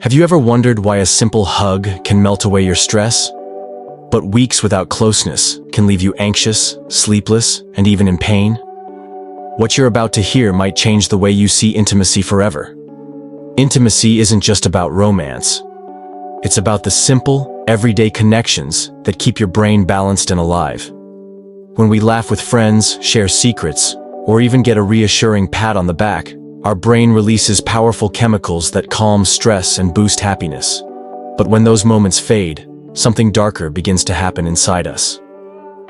Have you ever wondered why a simple hug can melt away your stress? But weeks without closeness can leave you anxious, sleepless, and even in pain? What you're about to hear might change the way you see intimacy forever. Intimacy isn't just about romance. It's about the simple, everyday connections that keep your brain balanced and alive. When we laugh with friends, share secrets, or even get a reassuring pat on the back, our brain releases powerful chemicals that calm stress and boost happiness. But when those moments fade, something darker begins to happen inside us.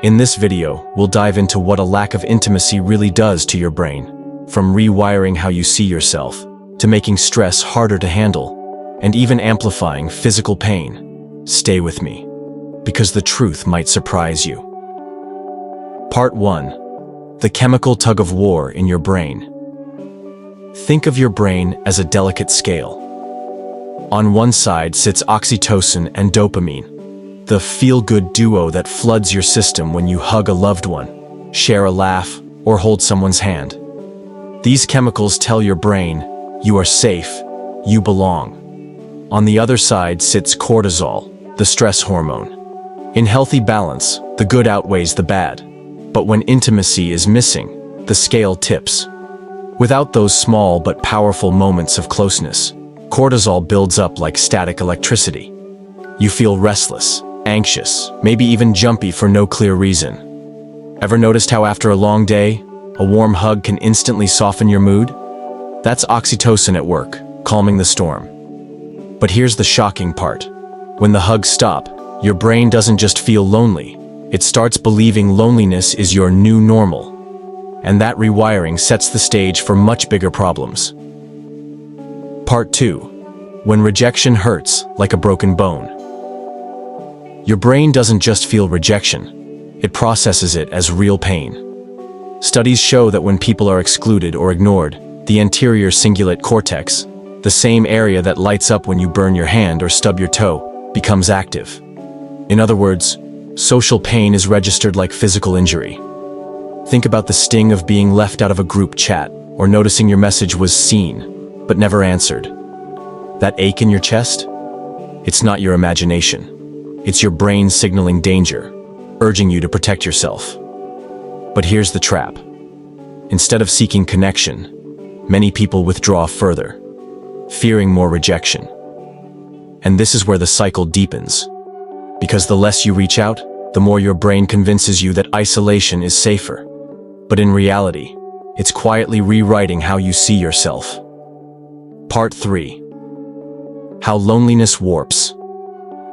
In this video, we'll dive into what a lack of intimacy really does to your brain, from rewiring how you see yourself, to making stress harder to handle, and even amplifying physical pain. Stay with me, because the truth might surprise you. Part 1. The chemical tug-of-war in your brain. Think of your brain as a delicate scale. On one side sits oxytocin and dopamine, the feel-good duo that floods your system when you hug a loved one, share a laugh, or hold someone's hand. These chemicals tell your brain, you are safe, you belong. On the other side sits cortisol, the stress hormone. In healthy balance, the good outweighs the bad. But when intimacy is missing, the scale tips. Without those small but powerful moments of closeness, cortisol builds up like static electricity. You feel restless, anxious, maybe even jumpy for no clear reason. Ever noticed how after a long day, a warm hug can instantly soften your mood? That's oxytocin at work, calming the storm. But here's the shocking part. When the hugs stop, your brain doesn't just feel lonely. It starts believing loneliness is your new normal. And that rewiring sets the stage for much bigger problems. Part 2. When rejection hurts like a broken bone. Your brain doesn't just feel rejection, it processes it as real pain. Studies show that when people are excluded or ignored, the anterior cingulate cortex, the same area that lights up when you burn your hand or stub your toe, becomes active. In other words, social pain is registered like physical injury. Think about the sting of being left out of a group chat or noticing your message was seen, but never answered. That ache in your chest? It's not your imagination. It's your brain signaling danger, urging you to protect yourself. But here's the trap. Instead of seeking connection, many people withdraw further, fearing more rejection. And this is where the cycle deepens. Because the less you reach out, the more your brain convinces you that isolation is safer. But in reality, it's quietly rewriting how you see yourself. Part 3. How loneliness warps.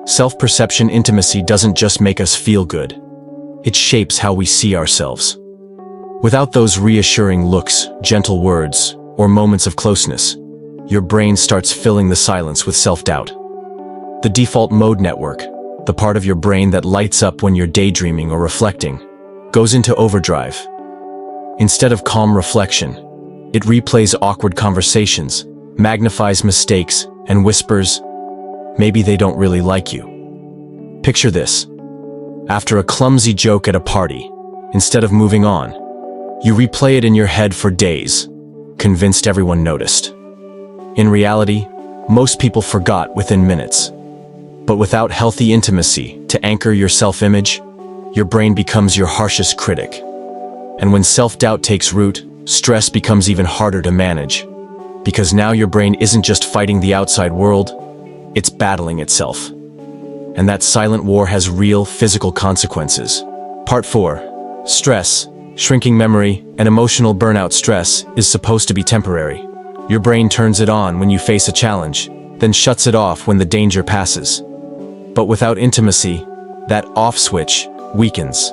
Self-perception intimacy doesn't just make us feel good. It shapes how we see ourselves. Without those reassuring looks, gentle words, or moments of closeness, your brain starts filling the silence with self-doubt. The default mode network, the part of your brain that lights up when you're daydreaming or reflecting, goes into overdrive. Instead of calm reflection, it replays awkward conversations, magnifies mistakes, and whispers, maybe they don't really like you. Picture this. After a clumsy joke at a party, instead of moving on, you replay it in your head for days, convinced everyone noticed. In reality, most people forgot within minutes. But without healthy intimacy to anchor your self-image, your brain becomes your harshest critic. And when self-doubt takes root, stress becomes even harder to manage. Because now your brain isn't just fighting the outside world, it's battling itself. And that silent war has real physical consequences. Part 4. Stress, shrinking memory, and emotional burnout. Stress is supposed to be temporary. Your brain turns it on when you face a challenge, then shuts it off when the danger passes. But without intimacy, that off switch weakens.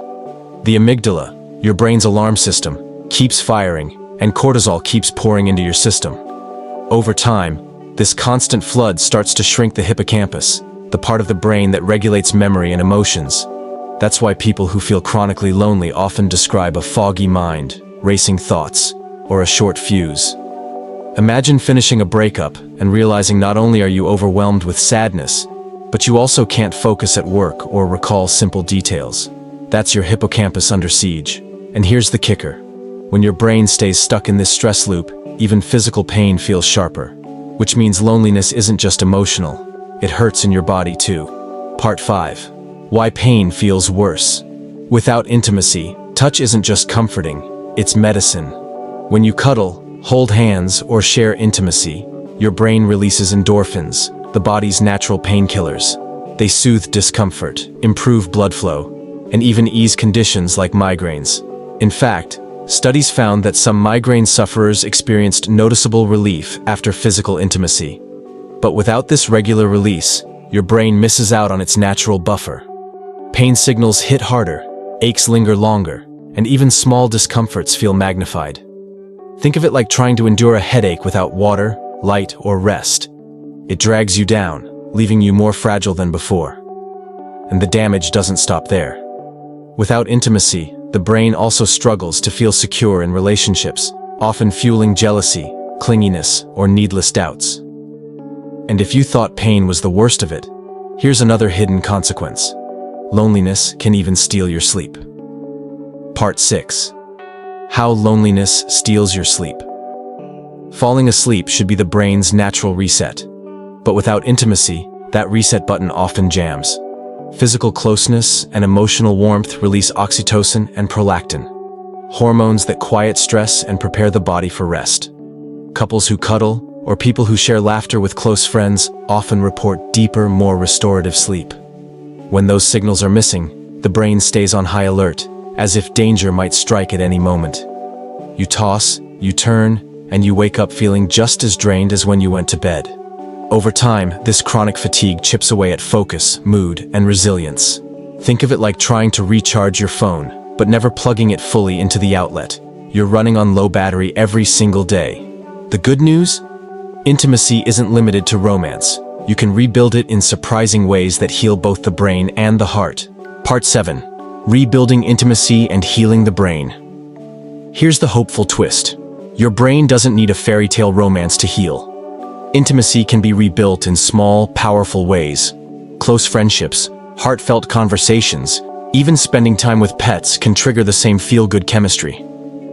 The amygdala, your brain's alarm system, keeps firing, and cortisol keeps pouring into your system. Over time, this constant flood starts to shrink the hippocampus, the part of the brain that regulates memory and emotions. That's why people who feel chronically lonely often describe a foggy mind, racing thoughts, or a short fuse. Imagine finishing a breakup and realizing not only are you overwhelmed with sadness, but you also can't focus at work or recall simple details. That's your hippocampus under siege. And here's the kicker. When your brain stays stuck in this stress loop, even physical pain feels sharper. which means loneliness isn't just emotional. It hurts in your body too. Part 5. Why pain feels worse. Without intimacy, touch isn't just comforting, it's medicine. When you cuddle, hold hands, or share intimacy, your brain releases endorphins, the body's natural painkillers. They soothe discomfort, improve blood flow, and even ease conditions like migraines. In fact, studies found that some migraine sufferers experienced noticeable relief after physical intimacy. But without this regular release, your brain misses out on its natural buffer. Pain signals hit harder, aches linger longer, and even small discomforts feel magnified. Think of it like trying to endure a headache without water, light, or rest. It drags you down, leaving you more fragile than before. And the damage doesn't stop there. Without intimacy, the brain also struggles to feel secure in relationships, often fueling jealousy, clinginess, or needless doubts. And if you thought pain was the worst of it, here's another hidden consequence. Loneliness can even steal your sleep. Part 6. How loneliness steals your sleep. Falling asleep should be the brain's natural reset. But without intimacy, that reset button often jams. Physical closeness and emotional warmth release oxytocin and prolactin, hormones that quiet stress and prepare the body for rest. Couples who cuddle, or people who share laughter with close friends, often report deeper, more restorative sleep. When those signals are missing, the brain stays on high alert, as if danger might strike at any moment. You toss, you turn, and you wake up feeling just as drained as when you went to bed. Over time, this chronic fatigue chips away at focus, mood, and resilience. Think of it like trying to recharge your phone, but never plugging it fully into the outlet. You're running on low battery every single day. The good news? Intimacy isn't limited to romance. You can rebuild it in surprising ways that heal both the brain and the heart. Part 7. Rebuilding intimacy and healing the brain. Here's the hopeful twist. Your brain doesn't need a fairy tale romance to heal. Intimacy can be rebuilt in small, powerful ways. Close friendships, heartfelt conversations, even spending time with pets can trigger the same feel-good chemistry.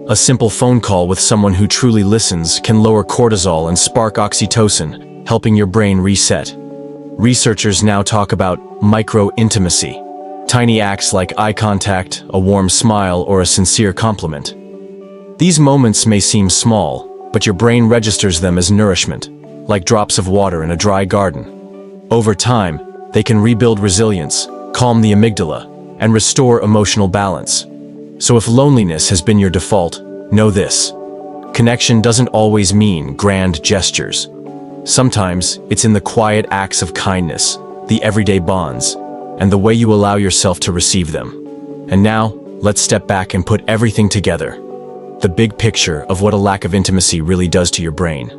A simple phone call with someone who truly listens can lower cortisol and spark oxytocin, helping your brain reset. Researchers now talk about micro-intimacy, tiny acts like eye contact, a warm smile, or a sincere compliment. These moments may seem small, but your brain registers them as nourishment, like drops of water in a dry garden. Over time, they can rebuild resilience, calm the amygdala, and restore emotional balance. So if loneliness has been your default, know this. Connection doesn't always mean grand gestures. Sometimes it's in the quiet acts of kindness, the everyday bonds, and the way you allow yourself to receive them. And now, let's step back and put everything together. The big picture of what a lack of intimacy really does to your brain.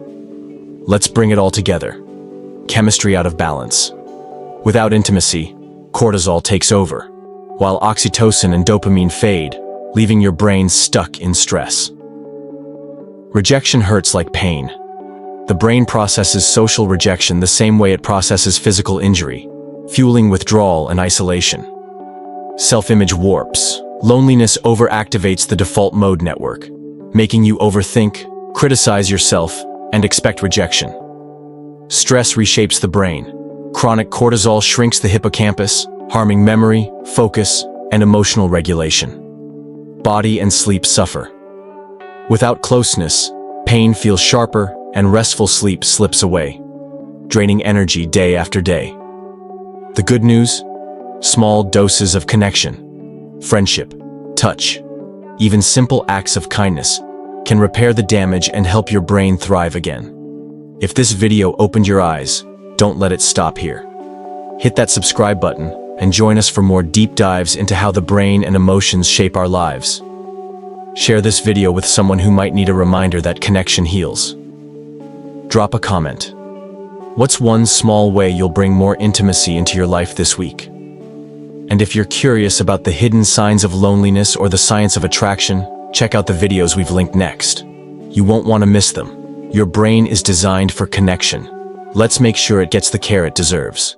Let's bring it all together. Chemistry out of balance. Without intimacy, cortisol takes over, while oxytocin and dopamine fade, leaving your brain stuck in stress. Rejection hurts like pain. The brain processes social rejection the same way it processes physical injury, fueling withdrawal and isolation. Self-image warps. Loneliness overactivates the default mode network, making you overthink, criticize yourself, and expect rejection. Stress reshapes the brain. Chronic cortisol shrinks the hippocampus, harming memory, focus, and emotional regulation. Body and sleep suffer. Without closeness, pain feels sharper and restful sleep slips away, draining energy day after day. The good news? Small doses of connection, friendship, touch, even simple acts of kindness can repair the damage and help your brain thrive again. If this video opened your eyes, don't let it stop here. Hit that subscribe button and join us for more deep dives into how the brain and emotions shape our lives. Share this video with someone who might need a reminder that connection heals. Drop a comment. What's one small way you'll bring more intimacy into your life this week? And if you're curious about the hidden signs of loneliness or the science of attraction, check out the videos we've linked next. You won't want to miss them. Your brain is designed for connection. Let's make sure it gets the care it deserves.